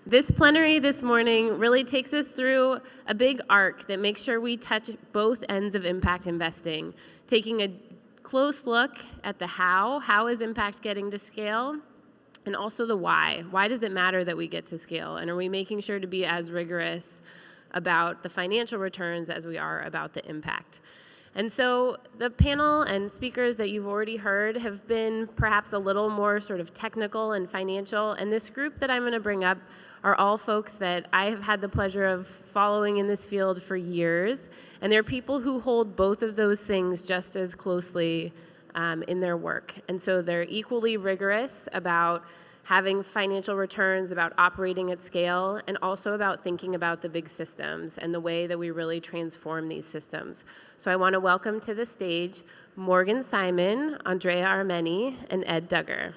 This plenary this morning really takes us through a big arc that makes sure we touch both ends of impact investing, taking a close look at the how is impact getting to scale, and also the why. Why does it matter that we get to scale? And are we making sure to be as rigorous about the financial returns as we are about the impact? And so the panel and speakers that you've already heard have been perhaps a little more sort of technical and financial, and this group that I'm going to bring up are all folks that I have had the pleasure of following in this field for years, and they're people who hold both of those things just as closely in their work. And so they're equally rigorous about having financial returns, about operating at scale, and also about thinking about the big systems and the way that we really transform these systems. So I want to welcome to the stage Morgan Simon, Andrea Armeni, and Ed Duggar.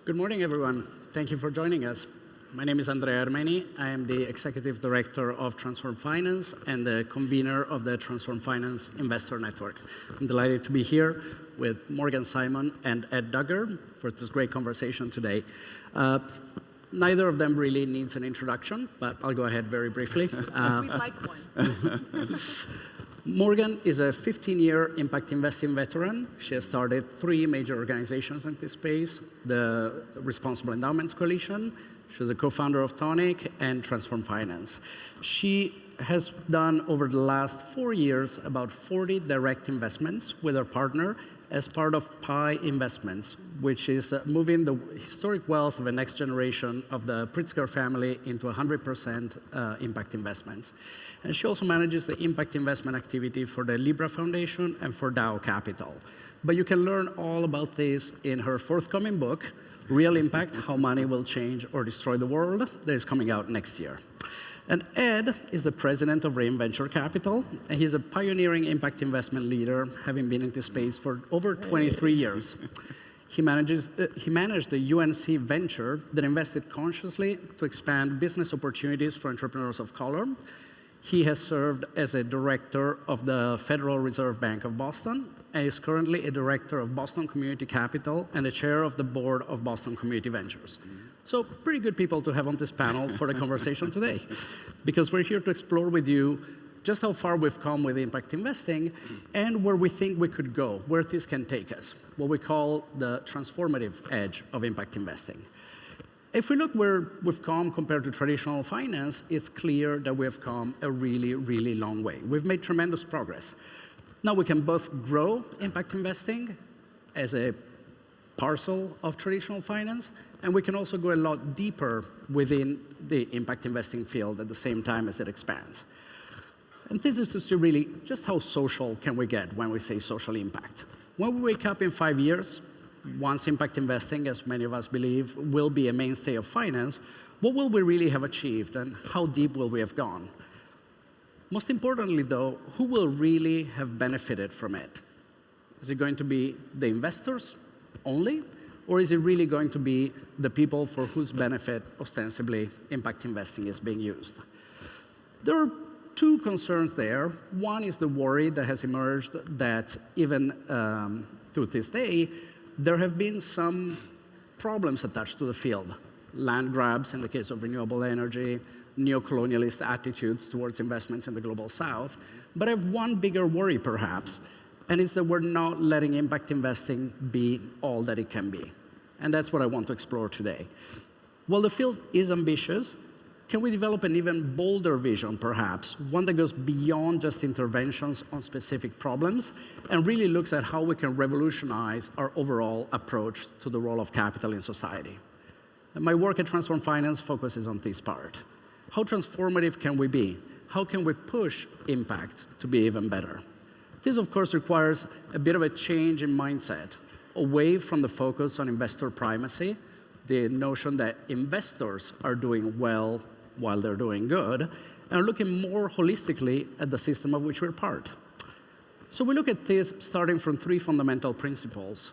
Good morning, everyone. Thank you for joining us. My name is Andrea Armeni. I am the Executive Director of Transform Finance and the convener of the Transform Finance Investor Network. I'm delighted to be here with Morgan Simon and Ed Duggar for this great conversation today. Neither of them really needs an introduction, but I'll go ahead very briefly. We'd like one. Morgan is a 15-year impact investing veteran. She has started 3 major organizations in this space, the Responsible Endowments Coalition. She was a co-founder of Tonic and Transform Finance. She has done, over the last 4 years, about 40 direct investments with her partner as part of PI Investments, which is moving the historic wealth of the next generation of the Pritzker family into 100% impact investments. And she also manages the impact investment activity for the Libra Foundation and for Dow Capital. But you can learn all about this in her forthcoming book, Real Impact: How Money Will Change or Destroy the World, that is coming out next year. And Ed is the president of Rain Venture Capital, and he's a pioneering impact investment leader, having been in this space for over 23 years. He managed the UNC venture that invested consciously to expand business opportunities for entrepreneurs of color. He has served as a director of the Federal Reserve Bank of Boston and is currently a director of Boston Community Capital and the chair of the board of Boston Community Ventures. So pretty good people to have on this panel for the conversation today, because we're here to explore with you just how far we've come with impact investing and where we think we could go, where this can take us, what we call the transformative edge of impact investing. If we look where we've come compared to traditional finance, it's clear that we have come a really, really long way. We've made tremendous progress. Now we can both grow impact investing as a parcel of traditional finance, and we can also go a lot deeper within the impact investing field at the same time as it expands. And this is to see really just how social can we get when we say social impact. When we wake up in 5 years, once impact investing, as many of us believe, will be a mainstay of finance, what will we really have achieved and how deep will we have gone? Most importantly, though, who will really have benefited from it? Is it going to be the investors only, or is it really going to be the people for whose benefit, ostensibly, impact investing is being used? There are 2 concerns there. One is the worry that has emerged that even to this day, there have been some problems attached to the field. Land grabs in the case of renewable energy, neo-colonialist attitudes towards investments in the global south. But I have one bigger worry, perhaps, and it's that we're not letting impact investing be all that it can be. And that's what I want to explore today. While the field is ambitious, can we develop an even bolder vision, perhaps, one that goes beyond just interventions on specific problems and really looks at how we can revolutionize our overall approach to the role of capital in society? And my work at Transform Finance focuses on this part. How transformative can we be? How can we push impact to be even better? This, of course, requires a bit of a change in mindset, away from the focus on investor primacy, the notion that investors are doing well while they're doing good, and are looking more holistically at the system of which we're part. So we look at this starting from 3 fundamental principles.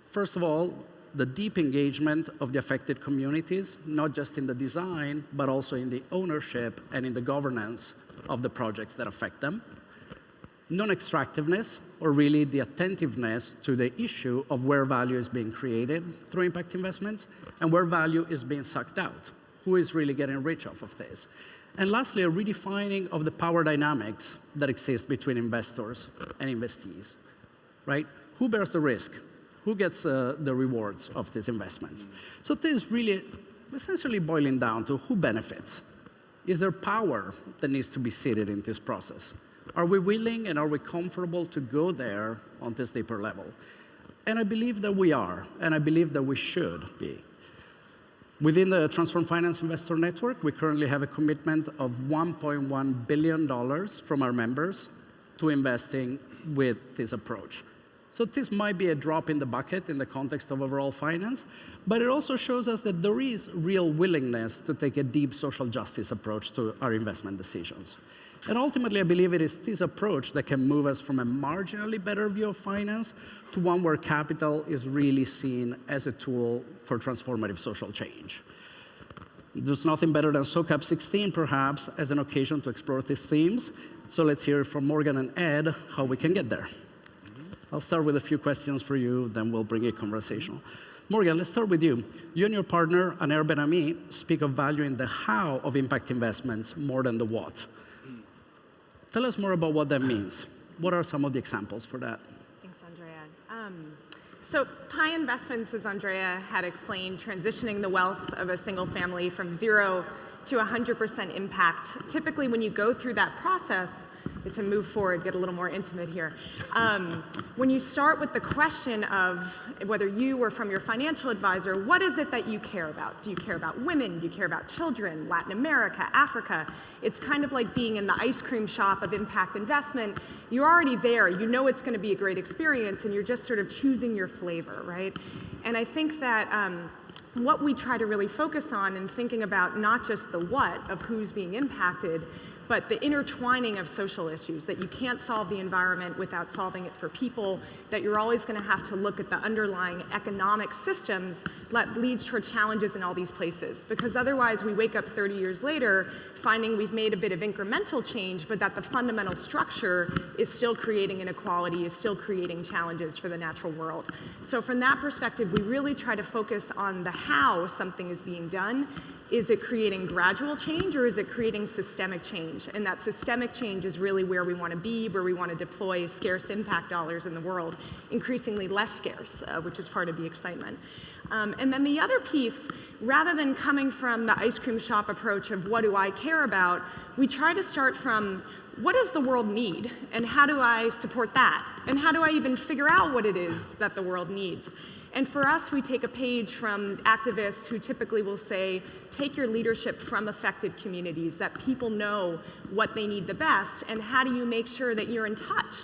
First of all, the deep engagement of the affected communities, not just in the design, but also in the ownership and in the governance of the projects that affect them. Non-extractiveness, or really the attentiveness to the issue of where value is being created through impact investments and where value is being sucked out. Who is really getting rich off of this? And lastly, a redefining of the power dynamics that exist between investors and investees, right? Who bears the risk? Who gets the rewards of these investments? So this is really essentially boiling down to who benefits. Is there power that needs to be seated in this process? Are we willing and are we comfortable to go there on this deeper level? And I believe that we are, and I believe that we should be. Within the Transform Finance Investor Network, we currently have a commitment of $1.1 billion from our members to investing with this approach. So this might be a drop in the bucket in the context of overall finance, but it also shows us that there is real willingness to take a deep social justice approach to our investment decisions. And ultimately, I believe it is this approach that can move us from a marginally better view of finance to one where capital is really seen as a tool for transformative social change. There's nothing better than SOCAP16, perhaps, as an occasion to explore these themes. So let's hear from Morgan and Ed how we can get there. I'll start with a few questions for you, then we'll bring it conversational. Morgan, let's start with you. You and your partner, Aner Ben-Ami, speak of valuing the how of impact investments more than the what. Tell us more about what that means. What are some of the examples for that? Thanks, Andrea. So PI Investments, as Andrea had explained, transitioning the wealth of a single family from 0 to 100% impact. Typically, when you go through that process, to move forward, get a little more intimate here. When you start with the question of whether you or from your financial advisor, what is it that you care about? Do you care about women? Do you care about children? Latin America, Africa? It's kind of like being in the ice cream shop of impact investment. You're already there. You know it's going to be a great experience, and you're just sort of choosing your flavor, right? And I think that what we try to really focus on in thinking about not just the what of who's being impacted, but the intertwining of social issues, that you can't solve the environment without solving it for people, that you're always going to have to look at the underlying economic systems that leads toward challenges in all these places. Because otherwise we wake up 30 years later finding we've made a bit of incremental change, but that the fundamental structure is still creating inequality, is still creating challenges for the natural world. So from that perspective, we really try to focus on the how something is being done. Is it creating gradual change, or is it creating systemic change? And that systemic change is really where we want to be, where we want to deploy scarce impact dollars in the world, increasingly less scarce, which is part of the excitement. And then the other piece, rather than coming from the ice cream shop approach of what do I care about, we try to start from what does the world need, and how do I support that? And how do I even figure out what it is that the world needs? And for us, we take a page from activists who typically will say, take your leadership from affected communities, that people know what they need the best, and how do you make sure that you're in touch?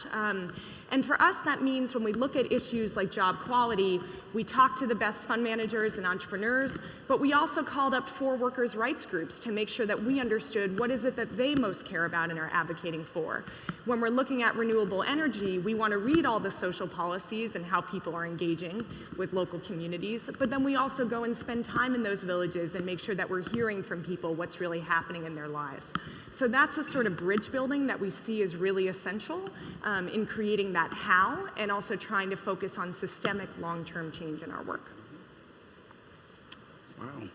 And for us, that means when we look at issues like job quality, we talk to the best fund managers and entrepreneurs, but we also called up 4 workers' rights groups to make sure that we understood what is it that they most care about and are advocating for. When we're looking at renewable energy, we want to read all the social policies and how people are engaging with local communities, but then we also go and spend time in those villages and make sure that we're hearing from people what's really happening in their lives. So that's a sort of bridge building that we see is really essential in creating that how, and also trying to focus on systemic long-term change in our work. Wow.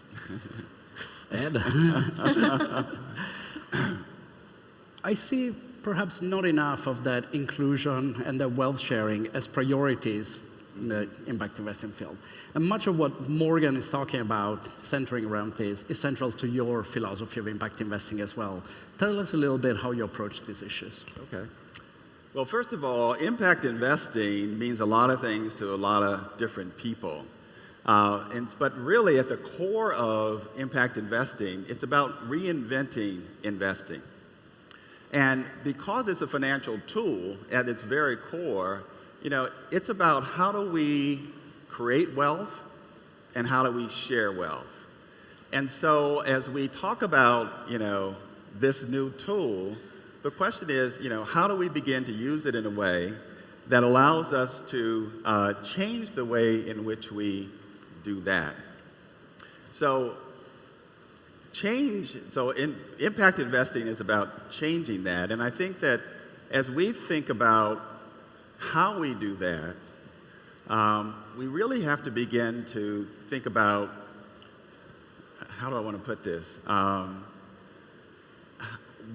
Ed? I see perhaps not enough of that inclusion and the wealth sharing as priorities in the impact investing field. And much of what Morgan is talking about, centering around this, is central to your philosophy of impact investing as well. Tell us a little bit how you approach these issues. Okay. Well, first of all, impact investing means a lot of things to a lot of different people. But really, at the core of impact investing, it's about reinventing investing. And because it's a financial tool at its very core, it's about how do we create wealth and how do we share wealth. And so as we talk about, this new tool, the question is, how do we begin to use it in a way that allows us to change the way in which we do that? So impact investing is about changing that. And I think that as we think about how we do that, we really have to begin to think about, how do I want to put this,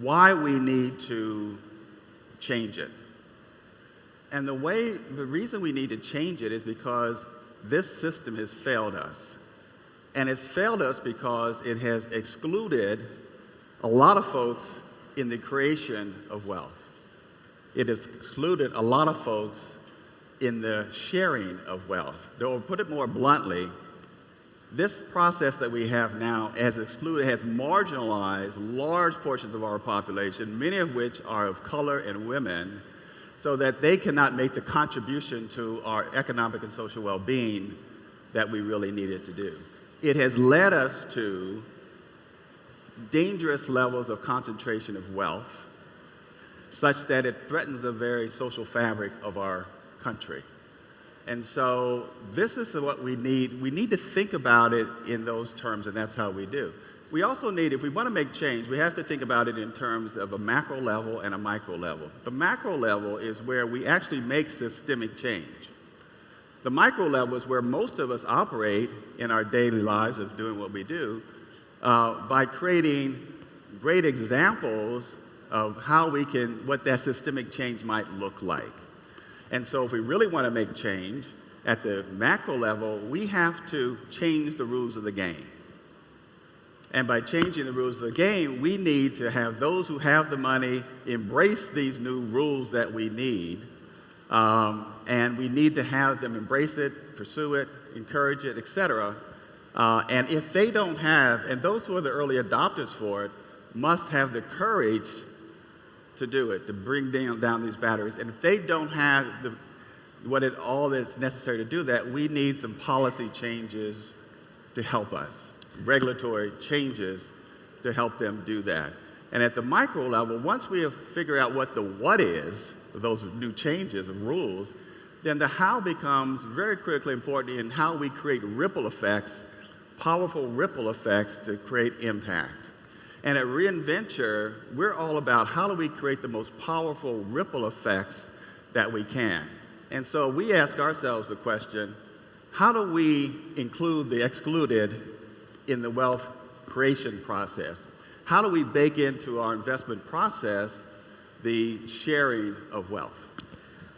why we need to change it. And the reason we need to change it is because this system has failed us. And it's failed us because it has excluded a lot of folks in the creation of wealth. It has excluded a lot of folks in the sharing of wealth. To put it more bluntly, this process that we have now has marginalized large portions of our population, many of which are of color and women, so that they cannot make the contribution to our economic and social well-being that we really needed to do. It has led us to dangerous levels of concentration of wealth, such that it threatens the very social fabric of our country. And so this is what we need. We need to think about it in those terms, and that's how we do. We also need, if we want to make change, we have to think about it in terms of a macro level and a micro level. The macro level is where we actually make systemic change. The micro level is where most of us operate in our daily lives of doing what we do by creating great examples of what that systemic change might look like. And so if we really want to make change at the macro level, we have to change the rules of the game. And by changing the rules of the game, we need to have those who have the money embrace these new rules that we need. And we need to have them embrace it, pursue it, encourage it, etc. And if they don't have, and those who are the early adopters for it, must have the courage to do it, to bring down these batteries. And if they don't have all that's necessary to do that, we need some policy changes to help us, regulatory changes to help them do that. And at the micro level, once we have figured out what the what is, those new changes of rules, then the how becomes very critically important in how we create ripple effects, powerful ripple effects to create impact. And at Reinventure, we're all about how do we create the most powerful ripple effects that we can. And so we ask ourselves the question, how do we include the excluded in the wealth creation process? How do we bake into our investment process the sharing of wealth?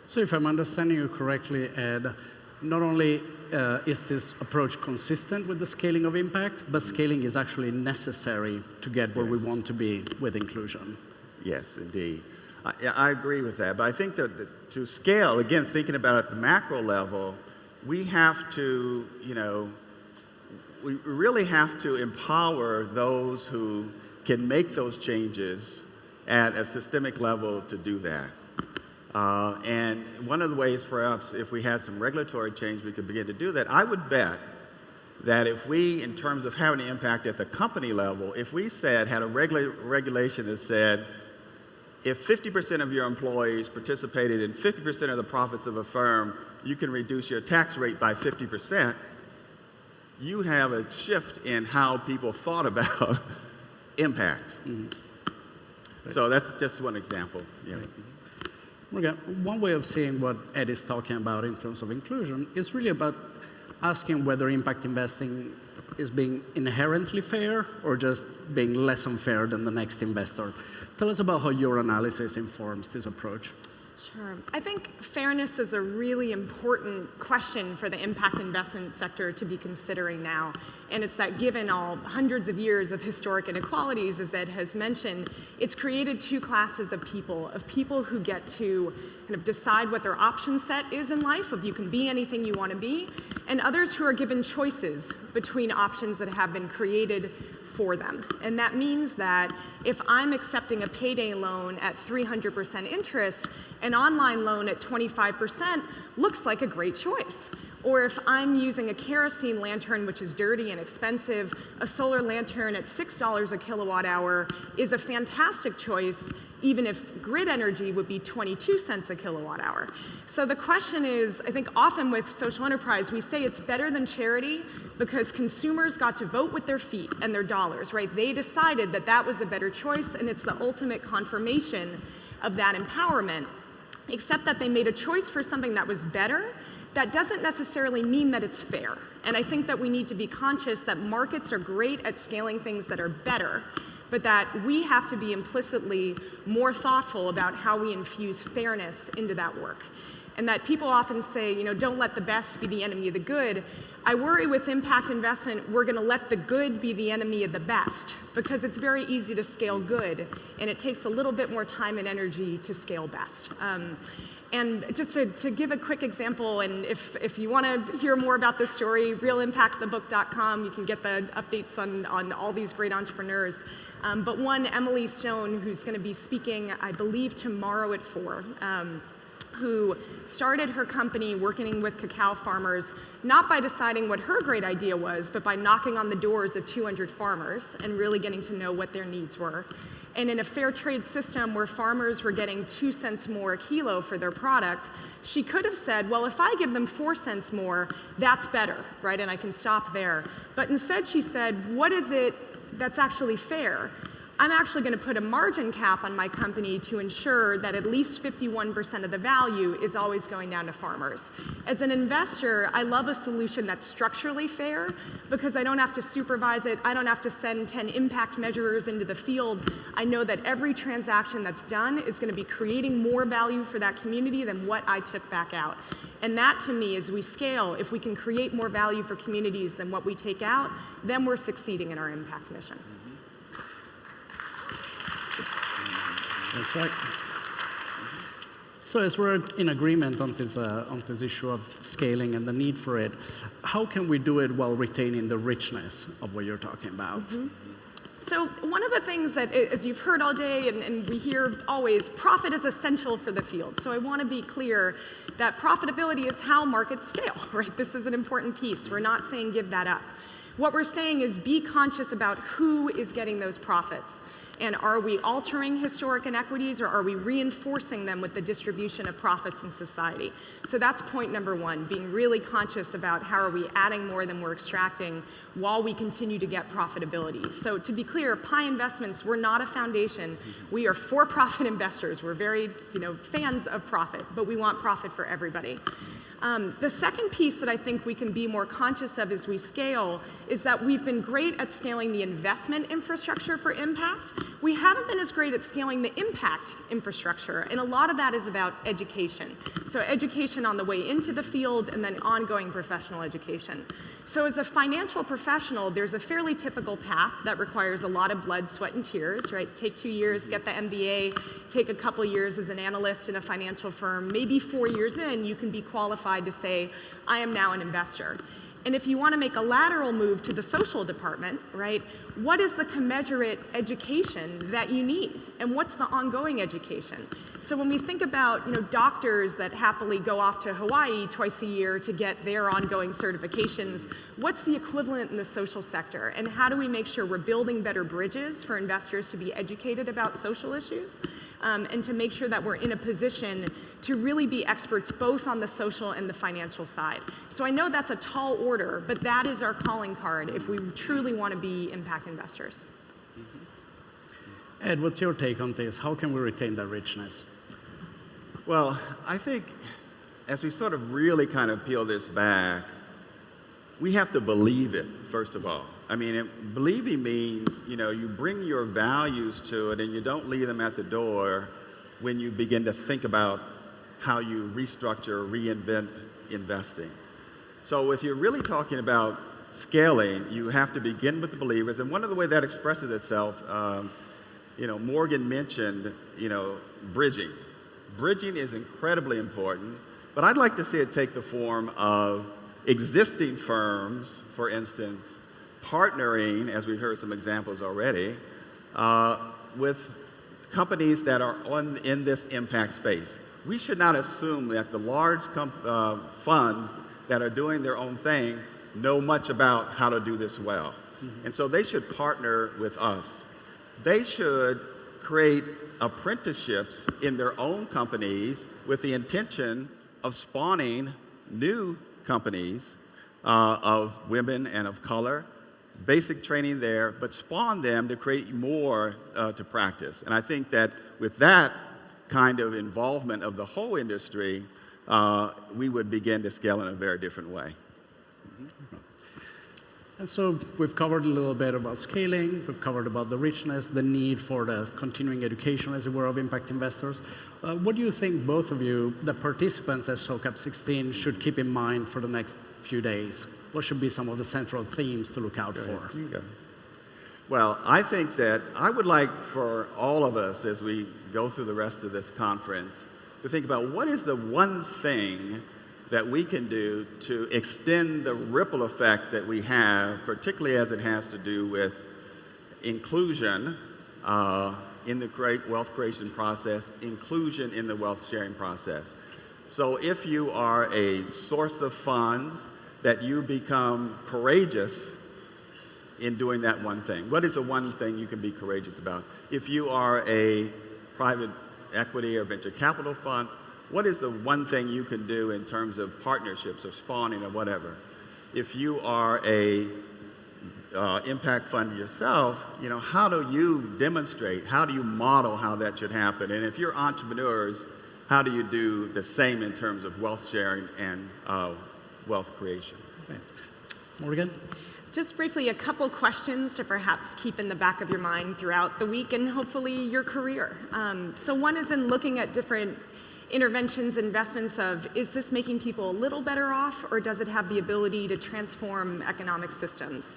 So if I'm understanding you correctly, Ed, not only is this approach consistent with the scaling of impact, but scaling is actually necessary to get where we want to be with inclusion. Yes, indeed. I agree with that. But I think that to scale, again, thinking about it at the macro level, we have to, we really have to empower those who can make those changes at a systemic level to do that. And one of the ways, perhaps, if we had some regulatory change, we could begin to do that. I would bet that if we, in terms of having an impact at the company level, if we had a regulation that said, if 50% of your employees participated in 50% of the profits of a firm, you can reduce your tax rate by 50%, you have a shift in how people thought about impact. Mm-hmm. So that's just one example. Yeah. Okay. One way of seeing what Ed is talking about in terms of inclusion is really about asking whether impact investing is being inherently fair or just being less unfair than the next investor. Tell us about how your analysis informs this approach. Sure. I think fairness is a really important question for the impact investment sector to be considering now. And it's that given all hundreds of years of historic inequalities, as Ed has mentioned, it's created two classes of people who get to kind of decide what their option set is in life, of you can be anything you want to be, and others who are given choices between options that have been created for them. And that means that if I'm accepting a payday loan at 300% interest, an online loan at 25% looks like a great choice. Or if I'm using a kerosene lantern, which is dirty and expensive, a solar lantern at $6 a kilowatt hour is a fantastic choice, even if grid energy would be 22 cents a kilowatt hour. So the question is, I think often with social enterprise, we say it's better than charity because consumers got to vote with their feet and their dollars, right? They decided that that was a better choice, and it's the ultimate confirmation of that empowerment. except that they made a choice for something that was better. That doesn't necessarily mean that it's fair. And I think that we need to be conscious that markets are great at scaling things that are better, but that we have to be implicitly more thoughtful about how we infuse fairness into that work. And that people often say, don't let the best be the enemy of the good. I worry with impact investment, we're going to let the good be the enemy of the best, because it's very easy to scale good, and it takes a little bit more time and energy to scale best. And just to give a quick example, and if you want to hear more about this story, realimpactthebook.com, you can get the updates on all these great entrepreneurs. But one, Emily Stone, who's going to be speaking, I believe, tomorrow at 4, who started her company working with cacao farmers, not by deciding what her great idea was, but by knocking on the doors of 200 farmers and really getting to know what their needs were. And in a fair trade system where farmers were getting 2 cents more a kilo for their product, she could have said, well, if I give them 4 cents more, that's better, right? And I can stop there. But instead she said, what is it that's actually fair? I'm actually going to put a margin cap on my company to ensure that at least 51% of the value is always going down to farmers. As an investor, I love a solution that's structurally fair because I don't have to supervise it. I don't have to send 10 impact measurers into the field. I know that every transaction that's done is going to be creating more value for that community than what I took back out. And that, to me, as we scale, if we can create more value for communities than what we take out, then we're succeeding in our impact mission. That's right. So as we're in agreement on this issue of scaling and the need for it, how can we do it while retaining the richness of what you're talking about? Mm-hmm. So one of the things that, as you've heard all day and we hear always, profit is essential for the field. So I want to be clear that profitability is how markets scale, right? This is an important piece. We're not saying give that up. What we're saying is be conscious about who is getting those profits. And are we altering historic inequities, or are we reinforcing them with the distribution of profits in society? So that's point number one, being really conscious about how are we adding more than we're extracting while we continue to get profitability. So to be clear, Pi Investments, we're not a foundation. We are for-profit investors. We're very fans of profit, but we want profit for everybody. The second piece that I think we can be more conscious of as we scale is that we've been great at scaling the investment infrastructure for impact. We haven't been as great at scaling the impact infrastructure, and a lot of that is about education. So education on the way into the field and then ongoing professional education. So as a financial professional, there's a fairly typical path that requires a lot of blood, sweat, and tears, right? Take 2 years, get the MBA, take a couple years as an analyst in a financial firm. Maybe 4 years in, you can be qualified to say, I am now an investor. And if you want to make a lateral move to the social department, right, what is the commensurate education that you need? And what's the ongoing education? So when we think about doctors that happily go off to Hawaii twice a year to get their ongoing certifications, what's the equivalent in the social sector? And how do we make sure we're building better bridges for investors to be educated about social issues? And to make sure that we're in a position to really be experts both on the social and the financial side. So I know that's a tall order, but that is our calling card if we truly want to be impact investors. Ed, what's your take on this? How can we retain that richness? Well, I think as we sort of really kind of peel this back, we have to believe it, first of all. I mean, believing means, you bring your values to it and you don't leave them at the door when you begin to think about how you restructure, reinvent investing. So if you're really talking about scaling, you have to begin with the believers. And one of the ways that expresses itself, Morgan mentioned, bridging. Bridging is incredibly important, but I'd like to see it take the form of existing firms, for instance, partnering, as we've heard some examples already, with companies that are in this impact space. We should not assume that the large funds that are doing their own thing know much about how to do this well. Mm-hmm. And so they should partner with us. They should create apprenticeships in their own companies with the intention of spawning new companies of women and of color, basic training there, but spawn them to create more to practice. And I think that with that, kind of involvement of the whole industry, we would begin to scale in a very different way. And so we've covered a little bit about scaling, we've covered about the richness, the need for the continuing education, as it were, of impact investors. What do you think, both of you, the participants at SOCAP16 should keep in mind for the next few days? What should be some of the central themes to look out for? Well, I think that I would like for all of us, as we go through the rest of this conference, to think about what is the one thing that we can do to extend the ripple effect that we have, particularly as it has to do with inclusion in the wealth creation process, inclusion in the wealth sharing process. So if you are a source of funds, that you become courageous in doing that one thing. What is the one thing you can be courageous about? If you are a private equity or venture capital fund, what is the one thing you can do in terms of partnerships or spawning or whatever? If you are a impact fund yourself, how do you demonstrate, how do you model how that should happen? And if you're entrepreneurs, how do you do the same in terms of wealth sharing and wealth creation? Okay. Morgan? Just briefly, a couple questions to perhaps keep in the back of your mind throughout the week and hopefully your career. So one is in looking at different interventions, investments of, is this making people a little better off, or does it have the ability to transform economic systems?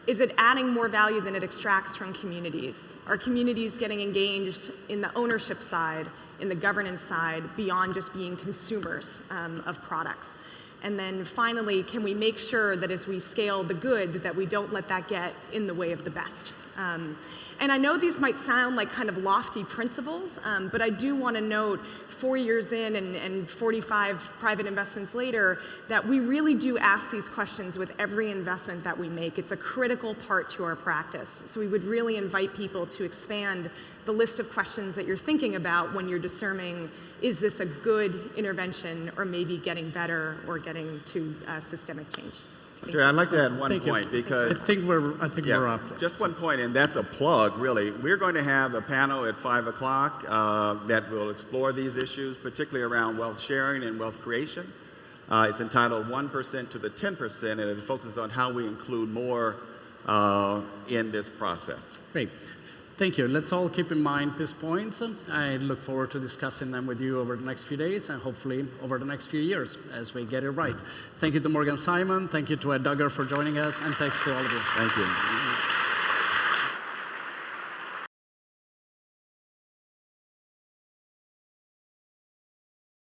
Is it adding more value than it extracts from communities? Are communities getting engaged in the ownership side, in the governance side, beyond just being consumers of products? And then finally, can we make sure that as we scale the good, that we don't let that get in the way of the best? And I know these might sound like kind of lofty principles, but I do want to note 4 years in and 45 private investments later, that we really do ask these questions with every investment that we make. It's a critical part to our practice. So we would really invite people to expand the list of questions that you're thinking about when you're discerning, is this a good intervention or maybe getting better or getting to systemic change? Andrea, I'd like to add one point because I think we're up. Just one point, and that's a plug, really. We're going to have a panel at 5 o'clock that will explore these issues, particularly around wealth sharing and wealth creation. It's entitled 1% to the 10%, and it focuses on how we include more in this process. Great. Thank you. Let's all keep in mind these points. I look forward to discussing them with you over the next few days and hopefully over the next few years as we get it right. Thank you to Morgan Simon. Thank you to Ed Duggar for joining us. And thanks to all of you. Thank you.